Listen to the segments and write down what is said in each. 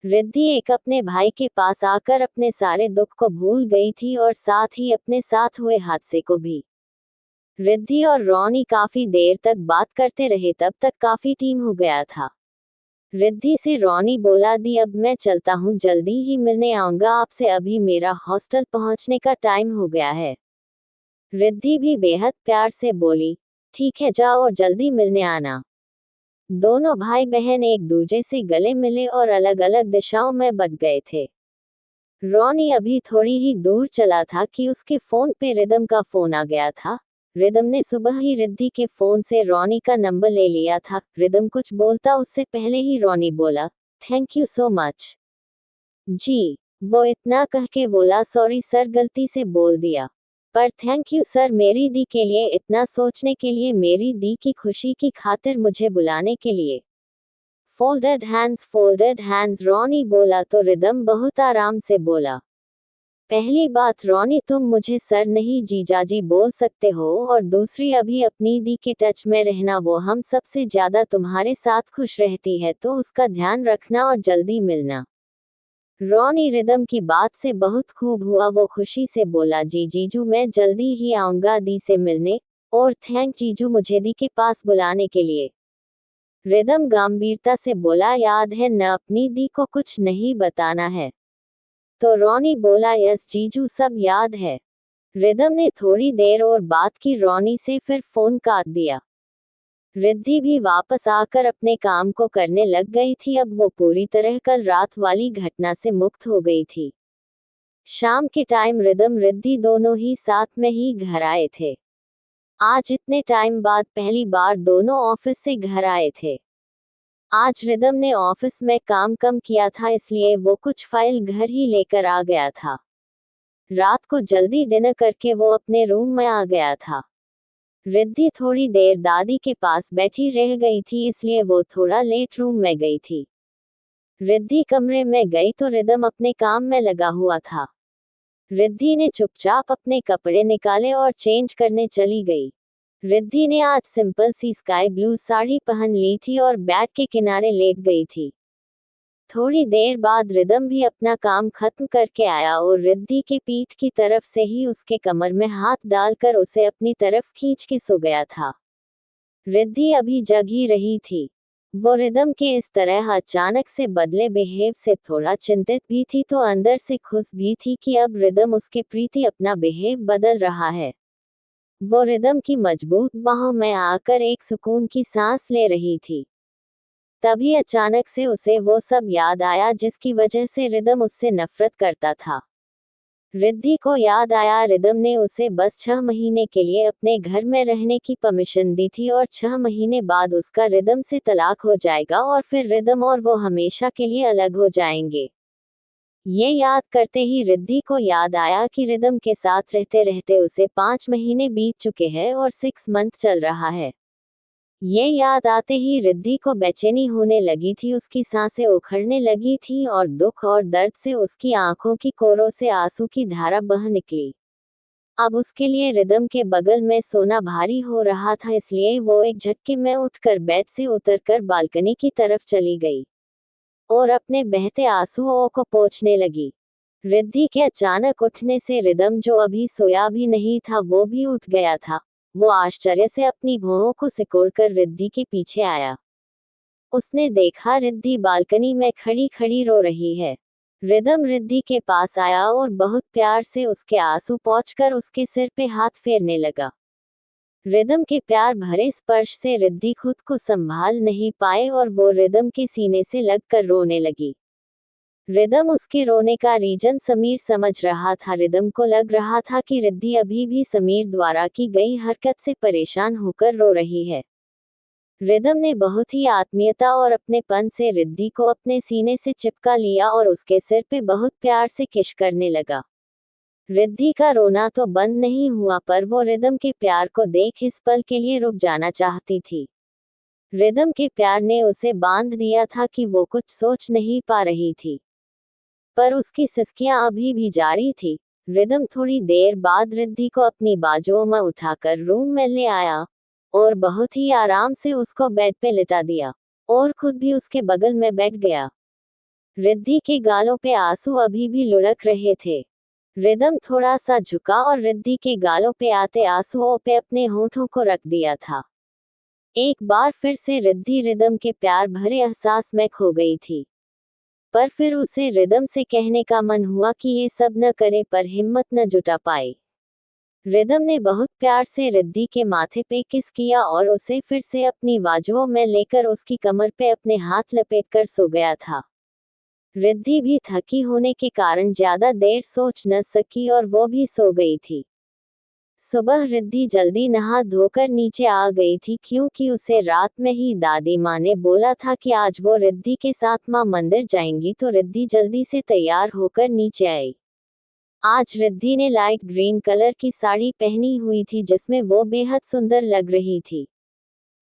रिद्धि एक अपने भाई के पास आकर अपने सारे दुख को भूल गई थी और साथ ही अपने साथ हुए हादसे को भी। रिद्धि और रोनी काफी देर तक बात करते रहे, तब तक काफी टीम हो गया था। रिद्धि से रोनी बोला, दी अब मैं चलता हूँ, जल्दी ही मिलने आऊंगा आपसे, अभी मेरा हॉस्टल पहुंचने का टाइम हो गया है। रिद्धि भी बेहद प्यार से बोली, ठीक है जाओ और जल्दी मिलने आना। दोनों भाई बहन एक दूजे से गले मिले और अलग अलग दिशाओं में बट गए थे। रोनी अभी थोड़ी ही दूर चला था कि उसके फोन पे रिदम का फोन आ गया था। रिदम ने सुबह ही रिद्धि के फोन से रोनी का नंबर ले लिया था। रिदम कुछ बोलता उससे पहले ही रोनी बोला, थैंक यू सो मच जी। वो इतना कह के बोला, सॉरी सर गलती से बोल दिया। पर थैंक यू सर मेरी दी के लिए, इतना सोचने के लिए, मेरी दी की खुशी की खातिर मुझे बुलाने के लिए। फोल्डेड हैंड्स रोनी बोला तो रिदम बहुत आराम से बोला, पहली बात रोनी तुम मुझे सर नहीं जीजाजी बोल सकते हो, और दूसरी अभी अपनी दी के टच में रहना, वो हम सबसे ज्यादा तुम्हारे साथ खुश रहती है, तो उसका ध्यान रखना और जल्दी मिलना। रोनी रिदम की बात से बहुत खूब हुआ, वो खुशी से बोला, जी जीजू मैं जल्दी ही आऊंगा दी से मिलने, और थैंक जीजू मुझे दी के पास बुलाने के लिए। रिदम गंभीरता से बोला, याद है न अपनी दी को कुछ नहीं बताना है। तो रोनी बोला, यस जीजू सब याद है। रिदम ने थोड़ी देर और बात की रोनी से, फिर फोन काट दिया। रिद्धि भी वापस आकर अपने काम को करने लग गई थी। अब वो पूरी तरह कल रात वाली घटना से मुक्त हो गई थी। शाम के टाइम रिदम रिद्धि दोनों ही साथ में ही घर आए थे। आज इतने टाइम बाद पहली बार दोनों ऑफिस से घर आए थे। आज रिदम ने ऑफिस में काम कम किया था, इसलिए वो कुछ फाइल घर ही लेकर आ गया था। रात को जल्दी डिनर करके वो अपने रूम में आ गया था। रिद्धि थोड़ी देर दादी के पास बैठी रह गई थी, इसलिए वो थोड़ा लेट रूम में गई थी। रिद्धि कमरे में गई तो रिदम अपने काम में लगा हुआ था। रिद्धि ने चुपचाप अपने कपड़े निकाले और चेंज करने चली गई। रिद्धि ने आज सिंपल सी स्काई ब्लू साड़ी पहन ली थी और बैग के किनारे लेट गई थी। थोड़ी देर बाद रिदम भी अपना काम खत्म करके आया और रिद्धि के पीठ की तरफ से ही उसके कमर में हाथ डालकर उसे अपनी तरफ खींच के सो गया था। रिद्धि अभी जग ही रही थी। वो रिदम के इस तरह अचानक से बदले बिहेव से थोड़ा चिंतित भी थी, तो अंदर से खुश भी थी कि अब रिदम उसके प्रति अपना बिहेव बदल रहा है। वो रिदम की मजबूत बाहों में आकर एक सुकून की सांस ले रही थी। तभी अचानक से उसे वो सब याद आया जिसकी वजह से रिदम उससे नफरत करता था। रिद्धि को याद आया, रिदम ने उसे बस 6 महीने के लिए अपने घर में रहने की परमिशन दी थी और 6 महीने बाद उसका रिदम से तलाक हो जाएगा और फिर रिदम और वो हमेशा के लिए अलग हो जाएंगे। ये याद करते ही रिद्धि को याद आया कि रिदम के साथ रहते रहते उसे 5 महीने बीत चुके हैं और 6 मंथ चल रहा है। ये याद आते ही रिद्धि को बेचैनी होने लगी थी, उसकी सांसें उखड़ने लगी थी और दुख और दर्द से उसकी आंखों की कोरों से आंसू की धारा बह निकली। अब उसके लिए रिदम के बगल में सोना भारी हो रहा था, इसलिए वो एक झटके में उठकर बेड से उतरकर बालकनी की तरफ चली गई और अपने बहते आंसुओं को पोंछने लगी। रिद्धि के अचानक उठने से रिदम, जो अभी सोया भी नहीं था, वो भी उठ गया था। वो आश्चर्य से अपनी भौहों को सिकोड़कर रिद्धि के पीछे आया। उसने देखा रिद्धि बालकनी में खड़ी खड़ी रो रही है। रिदम रिद्धि के पास आया और बहुत प्यार से उसके आंसू पोंछकर उसके सिर पे हाथ फेरने लगा। रिदम के प्यार भरे स्पर्श से रिद्धि खुद को संभाल नहीं पाए और वो रिदम के सीने से लगकर रोने लगी। रिदम उसके रोने का रीजन समीर समझ रहा था। रिदम को लग रहा था कि रिद्धि अभी भी समीर द्वारा की गई हरकत से परेशान होकर रो रही है। रिदम ने बहुत ही आत्मीयता और अपनेपन से रिद्धि को अपने सीने से चिपका लिया और उसके सिर पे बहुत प्यार से किश करने लगा। रिद्धि का रोना तो बंद नहीं हुआ, पर वो रिदम के प्यार को देख इस पल के लिए रुक जाना चाहती थी। रिदम के प्यार ने उसे बांध दिया था कि वो कुछ सोच नहीं पा रही थी, पर उसकी सिसकियां अभी भी जारी थी। रिदम थोड़ी देर बाद रिद्धि को अपनी बाजुओं में उठाकर रूम में ले आया और बहुत ही आराम से उसको बेड पे लिटा दिया और खुद भी उसके बगल में बैठ गया। रिद्धि के गालों पे आंसू अभी भी लुढ़क रहे थे। रिदम थोड़ा सा झुका और रिद्धि के गालों पे आते आंसुओं पे अपने होठों को रख दिया था। एक बार फिर से रिद्धि रिदम के प्यार भरे एहसास में खो गई थी। पर फिर उसे रिदम से कहने का मन हुआ कि ये सब न करे, पर हिम्मत न जुटा पाई। रिदम ने बहुत प्यार से रिद्धि के माथे पे किस किया और उसे फिर से अपनी बाजुओं में लेकर उसकी कमर पे अपने हाथ लपेटकर सो गया था। रिद्धि भी थकी होने के कारण ज्यादा देर सोच न सकी और वो भी सो गई थी। सुबह रिद्धि जल्दी नहा धोकर नीचे आ गई थी, क्योंकि उसे रात में ही दादी माँ ने बोला था कि आज वो रिद्धि के साथ माँ मंदिर जाएंगी, तो रिद्धि जल्दी से तैयार होकर नीचे आई। आज रिद्धि ने लाइट ग्रीन कलर की साड़ी पहनी हुई थी, जिसमें वो बेहद सुंदर लग रही थी।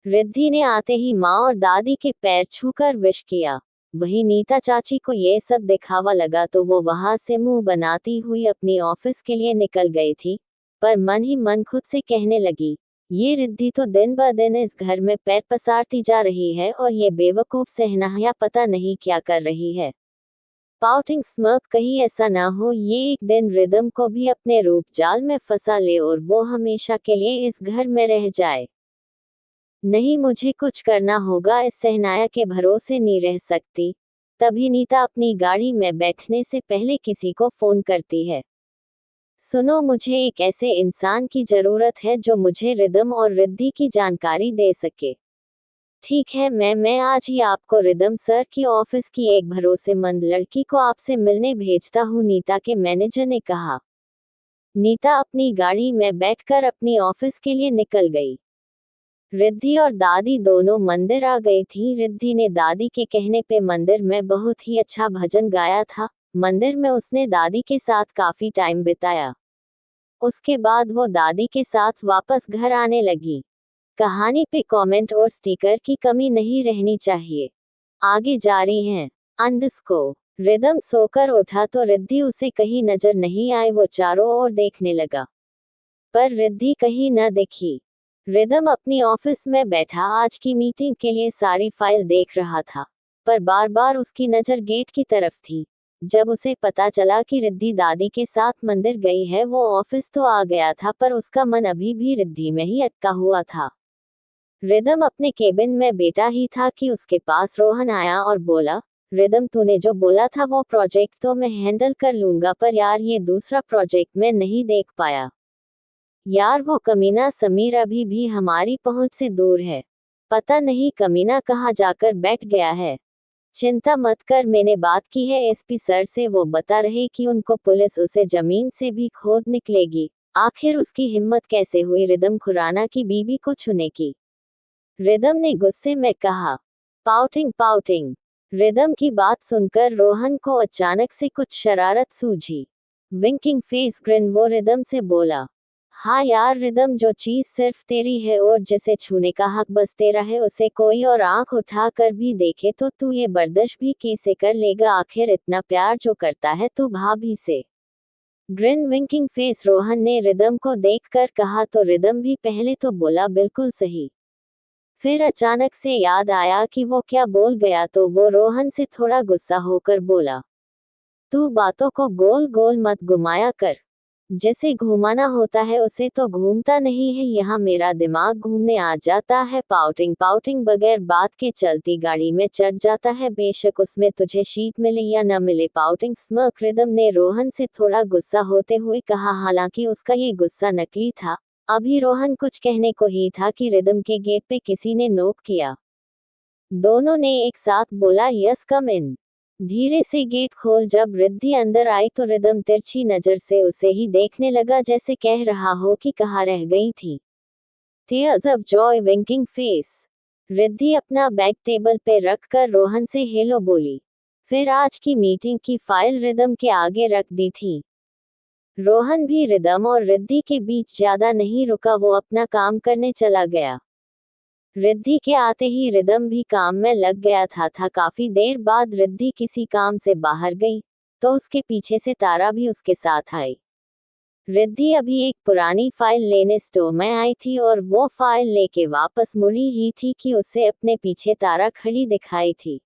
रिद्धि ने आते ही माँ और दादी के पैर छूकर विश किया। वहीं नीता चाची को ये सब दिखावा लगा, तो वो वहां से मुंह बनाती हुई अपनी ऑफिस के लिए निकल गई थी, पर मन ही मन खुद से कहने लगी, ये रिद्धि तो दिन ब दिन इस घर में पैर पसारती जा रही है और ये बेवकूफ सहनाया पता नहीं क्या कर रही है। पाउटिंग स्मर्क, कहीं ऐसा ना हो ये एक दिन रिदम को भी अपने रूप जाल में फंसा ले और वो हमेशा के लिए इस घर में रह जाए। नहीं, मुझे कुछ करना होगा, इस सहनाया के भरोसे नहीं रह सकती। तभी नीता अपनी गाड़ी में बैठने से पहले किसी को फोन करती है। सुनो, मुझे एक ऐसे इंसान की जरूरत है जो मुझे रिदम और रिद्धि की जानकारी दे सके। ठीक है, मैं आज ही आपको रिदम सर की ऑफिस की एक भरोसेमंद लड़की को आपसे मिलने भेजता हूँ, नीता के मैनेजर ने कहा। नीता अपनी गाड़ी में बैठकर अपनी ऑफिस के लिए निकल गई। रिद्धि और दादी दोनों मंदिर आ गई थी। रिद्धि ने दादी के कहने पे मंदिर में बहुत ही अच्छा भजन गाया था। मंदिर में उसने दादी के साथ काफी टाइम बिताया। उसके बाद वो दादी के साथ वापस घर आने लगी। कहानी पे कमेंट और स्टिकर की कमी नहीं रहनी चाहिए। आगे जारी हैं। रिदम सोकर उठा तो रिद्धि उसे कहीं नजर नहीं आए। वो चारों ओर देखने लगा, पर रिद्धि कहीं न दिखी। रिदम अपनी ऑफिस में बैठा आज की मीटिंग के लिए सारी फाइल देख रहा था, पर बार बार उसकी नजर गेट की तरफ थी। जब उसे पता चला कि रिद्धि दादी के साथ मंदिर गई है, वो ऑफिस तो आ गया था, पर उसका मन अभी भी रिद्धि में ही अटका हुआ था। रिदम अपने केबिन में बैठा ही था कि उसके पास रोहन आया और बोला, रिदम, तूने जो बोला था वो प्रोजेक्ट तो मैं हैंडल कर लूंगा, पर यार ये दूसरा प्रोजेक्ट मैं नहीं देख पाया। यार वो कमीना समीर अभी भी हमारी पहुंच से दूर है। पता नहीं कमीना कहाँ जाकर बैठ गया है। चिंता मत कर, मैंने बात की है एसपी सर से, वो बता रहे कि उनको पुलिस उसे जमीन से भी खोद निकलेगी। आखिर उसकी हिम्मत कैसे हुई रिदम खुराना की बीबी को छूने की। रिदम ने गुस्से में कहा। पाउटिंग। रिदम की बात सुनकर रोहन को अचानक से कुछ शरारत सूझी। विंकिंग फेस ग्रिन वो रिदम से बोला, हाँ यार रिदम, जो चीज सिर्फ तेरी है और जिसे छूने का हक बस तेरा है, उसे कोई और आंख उठा कर भी देखे तो तू ये बर्दाश्त भी कैसे कर लेगा। आखिर इतना प्यार जो करता है तू भाभी से। ग्रिन विंकिंग फेस रोहन ने रिदम को देखकर कहा, तो रिदम भी पहले तो बोला बिल्कुल सही, फिर अचानक से याद आया कि वो क्या बोल गया, तो वो रोहन से थोड़ा गुस्सा होकर बोला, तू बातों को गोल गोल मत घुमाया कर। जैसे घुमाना होता है उसे तो घूमता नहीं है, यहाँ मेरा दिमाग घूमने आ जाता है। पाउटिंग बगैर बात के चलती गाड़ी में चढ़ जाता है, बेशक उसमें तुझे सीट मिले या न मिले। पाउटिंग स्मर्क रिदम ने रोहन से थोड़ा गुस्सा होते हुए कहा, हालांकि उसका ये गुस्सा नकली था। अभी रोहन कुछ कहने को ही था कि रिदम के गेट पे किसी ने नोक किया। दोनों ने एक साथ बोला, यस कम इन। धीरे से गेट खोल। जब रिद्धि अंदर आई तो रिदम तिरछी नजर से उसे ही देखने लगा, जैसे कह रहा हो कि कहाँ रह गई थी। Tears of joy winking face. Riddhi अपना बैग टेबल पे रख कर रोहन से हेलो बोली, फिर आज की मीटिंग की फाइल रिदम के आगे रख दी थी। रोहन भी रिदम और रिद्धि के बीच ज्यादा नहीं रुका, वो अपना काम करने चला गया। रिद्धि के आते ही रिदम भी काम में लग गया था। काफी देर बाद रिद्धि किसी काम से बाहर गई, तो उसके पीछे से तारा भी उसके साथ आई। रिद्धि अभी एक पुरानी फाइल लेने स्टोर में आई थी और वो फाइल लेके वापस मुड़ी ही थी कि उसे अपने पीछे तारा खड़ी दिखाई थी।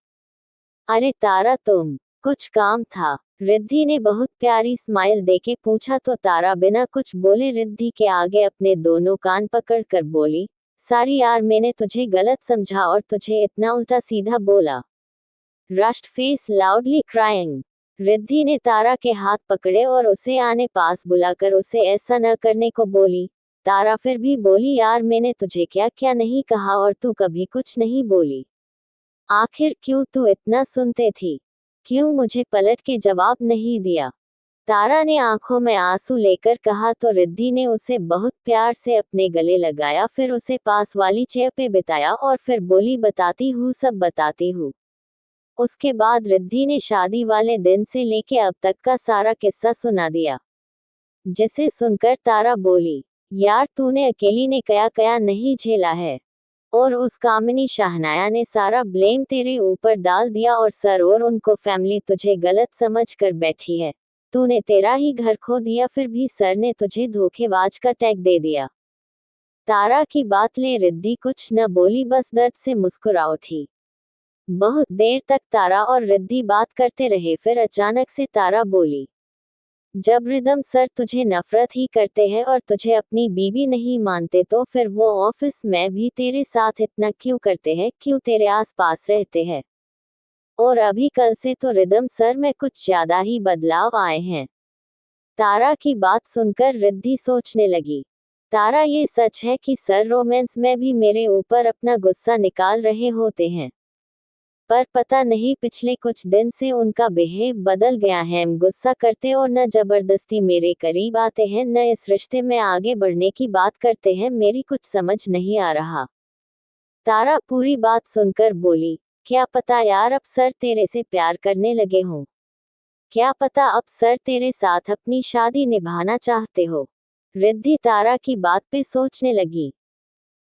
अरे तारा तुम। कुछ काम था? रिद्धि ने बहुत प्यारी स्माइल देके पूछा तो तारा बिना कुछ बोले रिद्धि के आगे अपने दोनों कान पकड़ कर बोली, सारी यार मैंने तुझे गलत समझा और तुझे इतना उल्टा सीधा बोला। Rushed face loudly crying. Riddhi ने तारा के हाथ पकड़े और उसे आने पास बुलाकर उसे ऐसा न करने को बोली। तारा फिर भी बोली, यार मैंने तुझे क्या क्या नहीं कहा और तू कभी कुछ नहीं बोली। आखिर क्यों तू इतना सुनते थी? क्यों मुझे पलट के जवाब नहीं दिया? तारा ने आंखों में आंसू लेकर कहा तो रिद्धि ने उसे बहुत प्यार से अपने गले लगाया, फिर उसे पास वाली चेयर पे बिताया और फिर बोली, बताती हूँ सब बताती हूँ। उसके बाद रिद्धि ने शादी वाले दिन से लेके अब तक का सारा किस्सा सुना दिया, जिसे सुनकर तारा बोली, यार तूने अकेली ने कया कया नहीं झेला है और उस कामिनी शाहनाया ने सारा ब्लेम तेरे ऊपर डाल दिया और सर और उनको फैमिली तुझे गलत समझ कर बैठी है। तूने तेरा ही घर खो दिया, फिर भी सर ने तुझे धोखेबाज का टैग दे दिया। तारा की बात ले रिद्धि कुछ न बोली, बस दर्द से मुस्कुरा उठी। बहुत देर तक तारा और रिद्धि बात करते रहे, फिर अचानक से तारा बोली, जब रिदम सर तुझे नफरत ही करते हैं और तुझे अपनी बीवी नहीं मानते तो फिर वो ऑफिस में भी तेरे साथ इतना क्यों करते हैं, क्यों तेरे आसपास रहते हैं? और अभी कल से तो रिदम सर में कुछ ज्यादा ही बदलाव आए हैं। तारा की बात सुनकर रिद्धि सोचने लगी, तारा ये सच है कि सर रोमांस में भी मेरे ऊपर अपना गुस्सा निकाल रहे होते हैं, पर पता नहीं पिछले कुछ दिन से उनका बिहेव बदल गया है। गुस्सा करते और न जबरदस्ती मेरे करीब आते हैं, न इस रिश्ते में आगे बढ़ने की बात करते हैं। मेरी कुछ समझ नहीं आ रहा। तारा पूरी बात सुनकर बोली, क्या पता यार अब सर तेरे से प्यार करने लगे हों। क्या पता अब सर तेरे साथ अपनी शादी निभाना चाहते हो। रिद्धि तारा की बात पे सोचने लगी।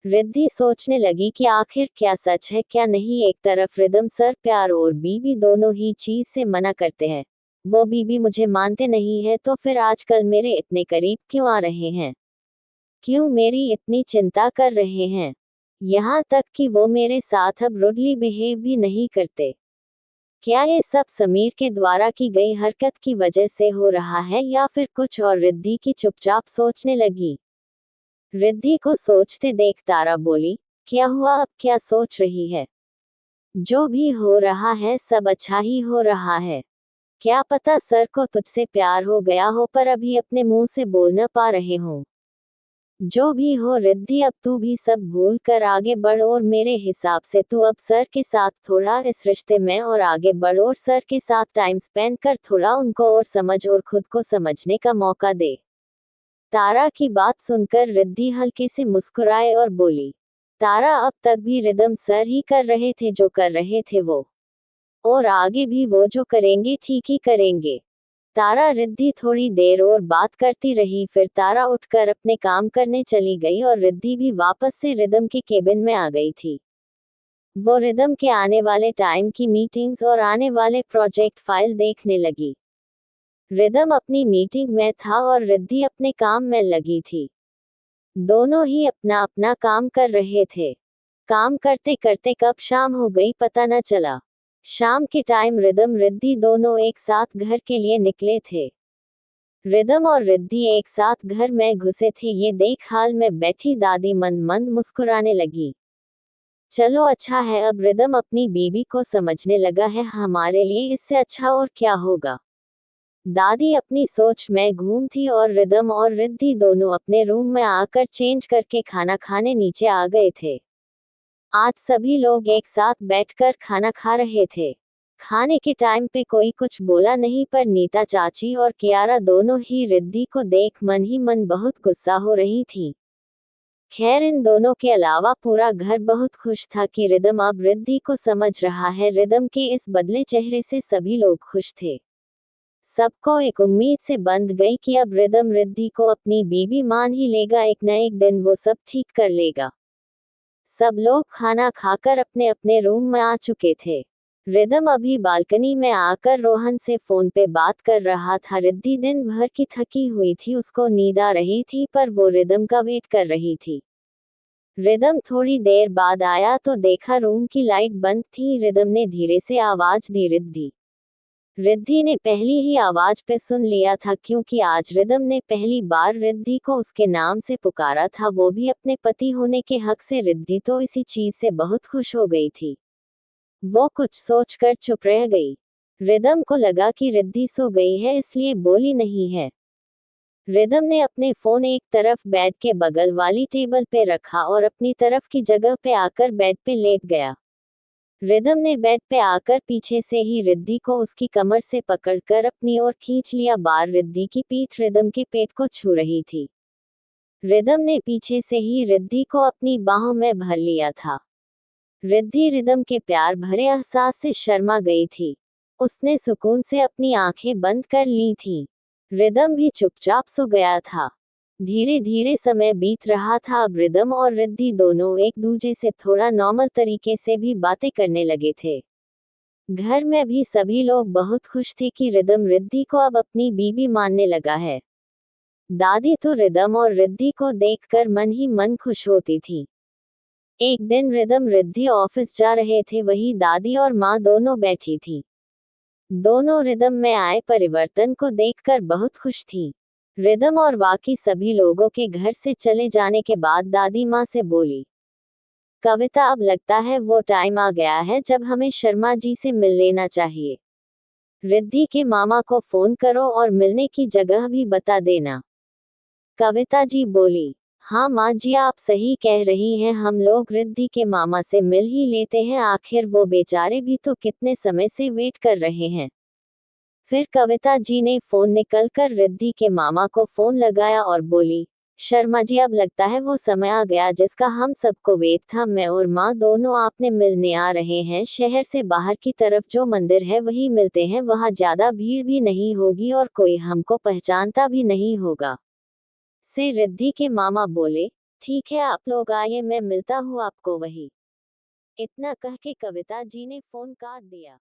रिद्धि सोचने लगी कि आखिर क्या सच है क्या नहीं। एक तरफ रिदम सर प्यार और बीवी दोनों ही चीज से मना करते हैं। वो बीवी मुझे मानते नहीं है तो फिर आजकल मेरे इतने करीब क्यों आ रहे हैं, क्यों मेरी इतनी चिंता कर रहे हैं, यहाँ तक कि वो मेरे साथ अब रुडली बिहेव भी नहीं करते। क्या ये सब समीर के द्वारा की गई हरकत की वजह से हो रहा है या फिर कुछ और? रिद्धि की चुपचाप सोचने लगी। रिद्धि को सोचते देख तारा बोली, क्या हुआ, अब क्या सोच रही है? जो भी हो रहा है सब अच्छा ही हो रहा है। क्या पता सर को तुझसे प्यार हो गया हो पर अभी अपने मुंह से बोल न पा रहे हो। जो भी हो रिद्धि, अब तू भी सब भूल कर आगे बढ़ और मेरे हिसाब से तू अब सर के साथ थोड़ा इस रिश्ते में और आगे बढ़ और सर के साथ टाइम स्पेंड कर, थोड़ा उनको और समझ और खुद को समझने का मौका दे। तारा की बात सुनकर रिद्धि हल्के से मुस्कुराए और बोली, तारा अब तक भी रिदम सर ही कर रहे थे जो कर रहे थे वो, और आगे भी वो जो करेंगे ठीक ही करेंगे। तारा रिद्धि थोड़ी देर और बात करती रही, फिर तारा उठकर अपने काम करने चली गई और रिद्धि भी वापस से रिदम के केबिन में आ गई थी। वो रिदम के आने वाले टाइम की मीटिंग्स और आने वाले प्रोजेक्ट फाइल देखने लगी। रिदम अपनी मीटिंग में था और रिद्धि अपने काम में लगी थी। दोनों ही अपना अपना काम कर रहे थे। काम करते करते कब शाम हो गई पता न चला। शाम के टाइम रिदम रिद्धि दोनों एक साथ घर के लिए निकले थे। रिदम और रिद्धि एक साथ घर में घुसे थे, ये देख हाल में बैठी दादी मंद मंद मुस्कुराने लगी। चलो अच्छा है, अब रिदम अपनी बीवी को समझने लगा है, हमारे लिए इससे अच्छा और क्या होगा। दादी अपनी सोच में घूम थी और रिदम और रिद्धि दोनों अपने रूम में आकर चेंज करके खाना खाने नीचे आ गए थे। आज सभी लोग एक साथ बैठकर खाना खा रहे थे। खाने के टाइम पे कोई कुछ बोला नहीं, पर नीता चाची और कियारा दोनों ही रिद्धि को देख मन ही मन बहुत गुस्सा हो रही थी। खैर इन दोनों के अलावा पूरा घर बहुत खुश था कि रिदम अब रिद्धि को समझ रहा है। रिदम के इस बदले चेहरे से सभी लोग खुश थे। सबको एक उम्मीद से बंध गई कि अब रिदम रिद्धि को अपनी बीवी मान ही लेगा, एक न एक दिन वो सब ठीक कर लेगा। सब लोग खाना खाकर अपने अपने रूम में आ चुके थे। रिदम अभी बालकनी में आकर रोहन से फोन पे बात कर रहा था। रिद्धि दिन भर की थकी हुई थी, उसको नींद आ रही थी, पर वो रिदम का वेट कर रही थी। रिदम थोड़ी देर बाद आया तो देखा रूम की लाइट बंद थी। रिदम ने धीरे से आवाज दी, रिद्धि। रिद्धि ने पहली ही आवाज पे सुन लिया था, क्योंकि आज रिदम ने पहली बार रिद्धि को उसके नाम से पुकारा था, वो भी अपने पति होने के हक से। रिद्धि तो इसी चीज से बहुत खुश हो गई थी। वो कुछ सोचकर चुप रह गई। रिदम को लगा कि रिद्धि सो गई है, इसलिए बोली नहीं है। रिदम ने अपने फोन एक तरफ बेड के बगल वाली टेबल पे रखा और अपनी तरफ की जगह पे आकर बेड पे लेट गया। रिदम ने बेड पे आकर पीछे से ही रिद्धि को उसकी कमर से पकड़कर अपनी ओर खींच लिया। बार रिद्धि की पीठ रिदम के पेट को छू रही थी। रिदम ने पीछे से ही रिद्धि को अपनी बाहों में भर लिया था। रिद्धि रिदम के प्यार भरे एहसास से शर्मा गई थी। उसने सुकून से अपनी आंखें बंद कर ली थीं। रिदम भी चुपचाप सो गया था। धीरे धीरे समय बीत रहा था। अब रिदम और रिद्धि दोनों एक दूसरे से थोड़ा नॉर्मल तरीके से भी बातें करने लगे थे। घर में भी सभी लोग बहुत खुश थे कि रिदम रिद्धि को अब अपनी बीवी मानने लगा है। दादी तो रिदम और रिद्धि को देखकर मन ही मन खुश होती थी। एक दिन रिदम रिद्धि ऑफिस जा रहे थे, वही दादी और माँ दोनों बैठी थी। दोनों रिदम में आए परिवर्तन को देखकर बहुत खुश थी। रिदम और बाकी सभी लोगों के घर से चले जाने के बाद दादी माँ से बोली, कविता, अब लगता है वो टाइम आ गया है जब हमें शर्मा जी से मिल लेना चाहिए। रिद्धि के मामा को फोन करो और मिलने की जगह भी बता देना। कविता जी बोली, हाँ माँ जी, आप सही कह रही हैं, हम लोग रिद्धि के मामा से मिल ही लेते हैं, आखिर वो बेचारे भी तो कितने समय से वेट कर रहे हैं। फिर कविता जी ने फोन निकलकर रिद्धि के मामा को फोन लगाया और बोली, शर्मा जी, अब लगता है वो समय आ गया जिसका हम सबको वेट था। मैं और माँ दोनों आपने मिलने आ रहे हैं। शहर से बाहर की तरफ जो मंदिर है वही मिलते हैं, वहाँ ज्यादा भीड़ भी नहीं होगी और कोई हमको पहचानता भी नहीं होगा। से रिद्धि के मामा बोले, ठीक है, आप लोग आइए, मैं मिलता हूँ आपको वही। इतना कह के कविता जी ने फोन काट दिया।